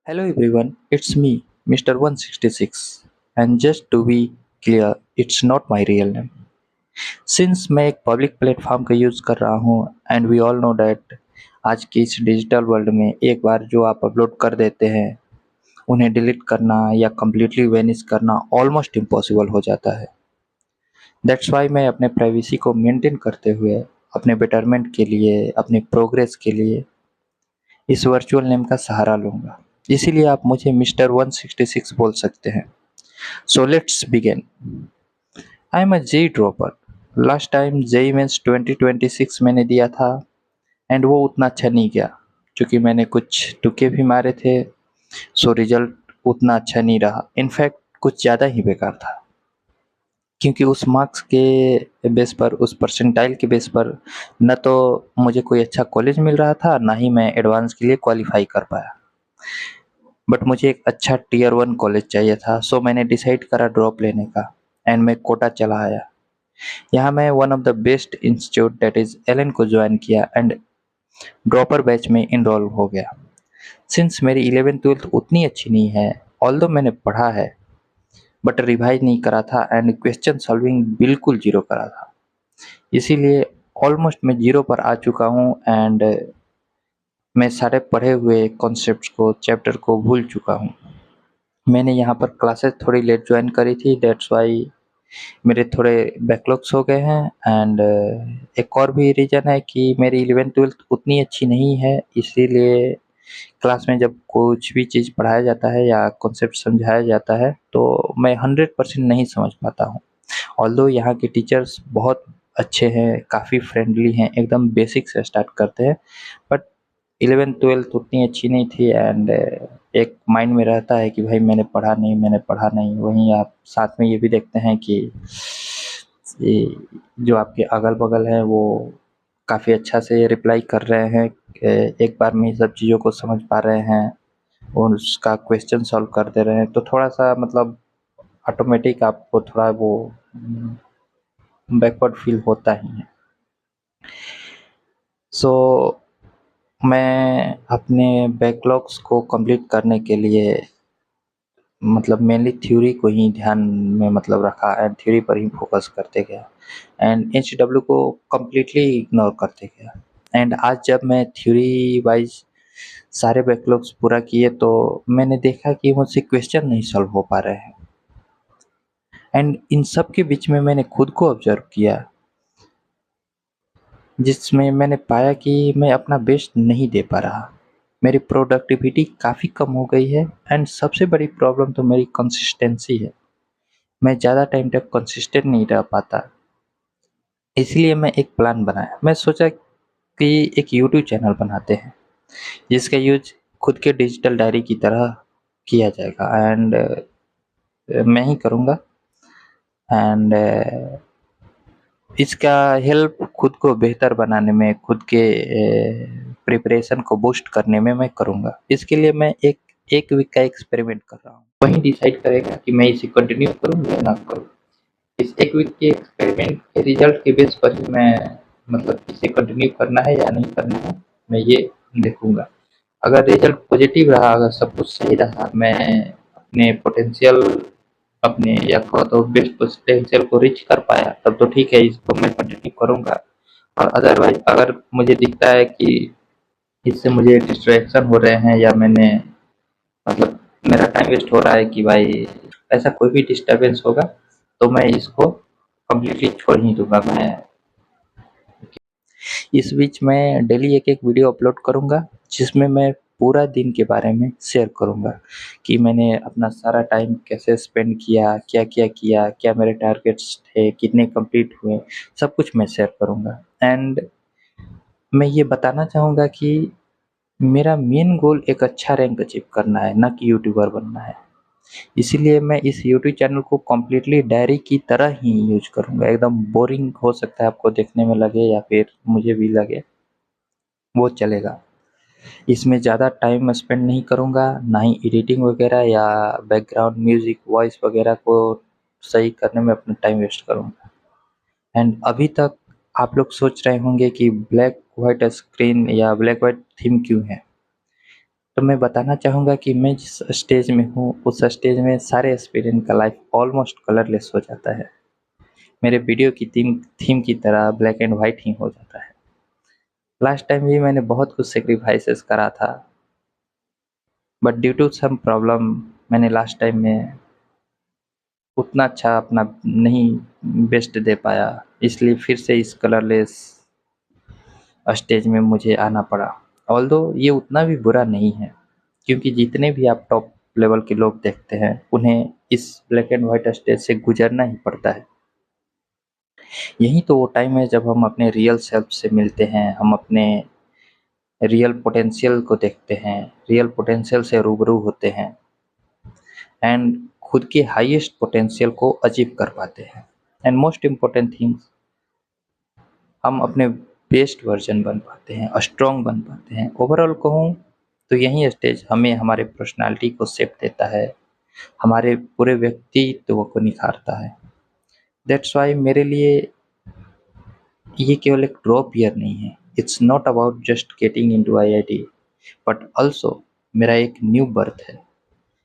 Hello everyone, it's me, Mr. 166. And just to be clear, it's not my real name. Since मैं एक public platform का use कर रहा हूँ and we all know that आज की इस डिजिटल वर्ल्ड में एक बार जो आप अपलोड कर देते हैं उन्हें डिलीट करना या कम्प्लीटली वेनिश करना ऑलमोस्ट इम्पॉसिबल हो जाता है। दैट्स वाई मैं अपने प्राइवेसी को मेंटेन करते हुए अपने बेटरमेंट के लिए, अपने प्रोग्रेस के लिए इस वर्चुअल नेम का सहारा लूँगा। इसीलिए आप मुझे मिस्टर 166 बोल सकते हैं। So let's begin. I am a JEE dropper. Last time JEE mains 2026 मैंने दिया था एंड वो उतना अच्छा नहीं गया क्योंकि मैंने कुछ तुक्के भी मारे थे। सो रिजल्ट उतना अच्छा नहीं रहा, इनफैक्ट कुछ ज़्यादा ही बेकार था क्योंकि उस मार्क्स के बेस पर, उस परसेंटाइल के बेस पर न तो मुझे कोई अच्छा कॉलेज मिल रहा था, ना ही मैं एडवांस के लिए क्वालिफाई कर पाया। बट मुझे एक अच्छा टियर 1 कॉलेज चाहिए था, सो मैंने डिसाइड करा ड्रॉप लेने का एंड मैं कोटा चला आया। यहाँ मैं one of the best institute that is Allen को ज्वाइन किया एंड ड्रॉपर बैच में इनरोल हो गया। सिंस मेरी 11th-12th उतनी अच्छी नहीं है, ऑल्दो मैंने पढ़ा है बट रिवाइज नहीं करा था एंड क्वेश्चन सॉल्विंग बिल्कुल जीरो करा था। इसीलिए ऑलमोस्ट मैं जीरो पर आ चुका हूँ एंड मैं सारे पढ़े हुए कॉन्सेप्ट्स को, चैप्टर को भूल चुका हूँ। मैंने यहाँ पर क्लासेस थोड़ी लेट ज्वाइन करी थी, दैट्स वाई मेरे थोड़े बैकलॉग्स हो गए हैं एंड एक और भी रीज़न है कि मेरी 11th-12th उतनी अच्छी नहीं है, इसीलिए क्लास में जब कुछ भी चीज़ पढ़ाया जाता है या कॉन्सेप्ट समझाया जाता है तो मैं 100% नहीं समझ पाता हूँ। ऑल्दो यहाँ के टीचर्स बहुत अच्छे हैं, काफ़ी फ्रेंडली हैं, एकदम बेसिक से स्टार्ट करते हैं, बट 11th-12th उतनी अच्छी नहीं थी एंड एक माइंड में रहता है कि भाई मैंने पढ़ा नहीं। वहीं आप साथ में ये भी देखते हैं कि ये जो आपके अगल-बगल हैं वो काफ़ी अच्छा से रिप्लाई कर रहे हैं, एक बार में ही सब चीज़ों को समझ पा रहे हैं और उसका क्वेश्चन सॉल्व कर दे रहे हैं, तो थोड़ा-सा मतलब ऑटोमेटिक आपको थोड़ा वो बैकवर्ड फील होता ही है। सो मैं अपने बैकलॉग्स को कंप्लीट करने के लिए मतलब मेनली थ्योरी को ही ध्यान में मतलब रखा एंड थ्योरी पर ही फोकस करते गया एंड एचडब्ल्यू को कम्प्लीटली इग्नोर करते गया। एंड आज जब मैं थ्योरी वाइज सारे बैकलॉग्स पूरा किए तो मैंने देखा कि मुझसे क्वेश्चन नहीं सॉल्व हो पा रहे हैं एंड इन सब के बीच में मैंने खुद को ऑब्जर्व किया, जिसमें मैंने पाया कि मैं अपना बेस्ट नहीं दे पा रहा। मेरी प्रोडक्टिविटी काफ़ी कम हो गई है एंड सबसे बड़ी प्रॉब्लम तो मेरी कंसिस्टेंसी है। मैं ज़्यादा टाइम तक कंसिस्टेंट नहीं रह पाता। इसलिए मैं एक प्लान बनाया। मैं सोचा कि एक यूट्यूब चैनल बनाते हैं, जिसका यूज़ खुद के डिजिटल डायरी की तरह किया जाएगा एंड मैं ही करूँगा एंड इसका हेल्प खुद को बेहतर बनाने में, खुद के प्रिपरेशन को बूस्ट करने में मैं करूँगा। इसके लिए मैं एक 1 वीक का एक्सपेरिमेंट कर रहा हूँ। वही डिसाइड करेगा कि मैं इसे कंटिन्यू करूँ या ना करूँ। इस 1 वीक के एक्सपेरिमेंट के रिजल्ट के बेस पर ही मैं मतलब इसे कंटिन्यू करना है या नहीं करना है, मैं ये देखूँगा। अगर रिजल्ट पॉजिटिव रहा, अगर सब कुछ सही रहा, मैं अपने पोटेंशियल अपने या तो बेस्ट पोटेंशियल को रीच कर पाया तब तो ठीक है, इसको मैं कंटिन्यू करूँगा। और अदरवाइज अगर मुझे दिखता है कि इससे मुझे डिस्ट्रैक्शन हो रहे हैं या मैंने मतलब मेरा टाइम वेस्ट हो रहा है कि भाई ऐसा कोई भी डिस्टर्बेंस होगा तो मैं इसको कम्प्लीटली छोड़ ही दूँगा। मैं इस बीच मैं डेली एक-एक वीडियो अपलोड करूँगा, जिसमें मैं पूरा दिन के बारे में शेयर करूँगा कि मैंने अपना सारा टाइम कैसे स्पेंड किया, क्या-क्या किया, क्या मेरे टारगेट्स थे, कितने कंप्लीट हुए, सब कुछ मैं शेयर करूँगा। एंड मैं ये बताना चाहूँगा कि मेरा मेन गोल एक अच्छा रैंक अचीव करना है, ना कि यूट्यूबर बनना है। इसीलिए मैं इस यूट्यूब चैनल को कंप्लीटली डायरी की तरह ही यूज़ करूँगा। एकदम बोरिंग हो सकता है आपको देखने में लगे या फिर मुझे भी लगे, वो चलेगा। इसमें ज़्यादा टाइम स्पेंड नहीं करूँगा, ना ही एडिटिंग वगैरह या बैकग्राउंड म्यूज़िक, वॉइस वगैरह को सही करने में अपना टाइम वेस्ट करूँगा। एंड अभी तक आप लोग सोच रहे होंगे कि ब्लैक व्हाइट स्क्रीन या ब्लैक व्हाइट थीम क्यों है? तो मैं बताना चाहूँगा कि मैं जिस स्टेज में हूँ उस स्टेज में सारे एस्पिरेंट का लाइफ ऑलमोस्ट कलरलेस हो जाता है। मेरे वीडियो की थीम थीम की तरह ब्लैक एंड व्हाइट ही हो जाता है। लास्ट टाइम भी मैंने बहुत कुछ सैक्रिफाइसेस करा था, but due to some problem मैंने लास्ट टाइम में उतना अच्छा अपना नहीं बेस्ट दे पाया, इसलिए फिर से इस कलरलेस स्टेज में मुझे आना पड़ा। ऑल्दो ये उतना भी बुरा नहीं है, क्योंकि जितने भी आप टॉप लेवल के लोग देखते हैं उन्हें इस ब्लैक एंड व्हाइट स्टेज से गुजरना ही पड़ता है। यही तो वो टाइम है जब हम अपने रियल सेल्फ से मिलते हैं, हम अपने रियल पोटेंशियल को देखते हैं, रियल पोटेंशियल से रूबरू होते हैं एंड खुद के हाईएस्ट पोटेंशियल को अचीव कर पाते हैं। एंड मोस्ट इम्पोर्टेंट थिंग, हम अपने बेस्ट वर्जन बन पाते हैं, स्ट्रॉन्ग बन पाते हैं। ओवरऑल कहूँ तो यही स्टेज हमें हमारे पर्सनालिटी को शेप देता है, हमारे पूरे व्यक्तित्व को निखारता है। दैट्स वाई मेरे लिए ये केवल एक ड्रॉप ईयर नहीं है। It's not about just getting into IIT, but also मेरा एक न्यू बर्थ है।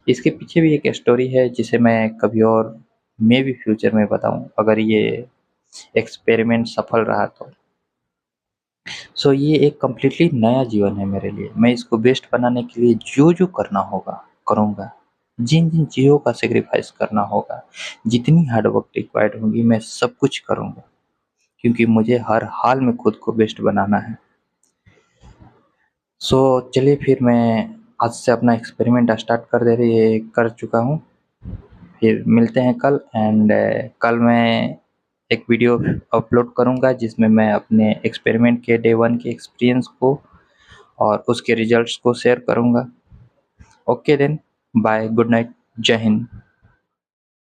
इसके पीछे भी एक स्टोरी है जिसे मैं कभी और मे भी फ्यूचर में बताऊं, अगर ये एक्सपेरिमेंट सफल रहा तो। सो ये एक कम्प्लीटली नया जीवन है मेरे लिए। मैं इसको बेस्ट बनाने के लिए जो करना होगा करूँगा, जिन जिन चीज़ों का सेक्रीफाइस करना होगा, जितनी हार्ड वर्क रिक्वायर्ड होगी, मैं सब कुछ करूँगा, क्योंकि मुझे हर हाल में खुद को बेस्ट बनाना है। सो चलिए फिर मैं आज से अपना एक्सपेरिमेंट स्टार्ट कर चुका हूँ। फिर मिलते हैं कल एंड कल मैं एक वीडियो अपलोड करूँगा जिसमें मैं अपने एक्सपेरिमेंट के डे 1 के एक्सपीरियंस को और उसके रिजल्ट्स को शेयर करूँगा। Okay then, bye, good night, Jai Hind.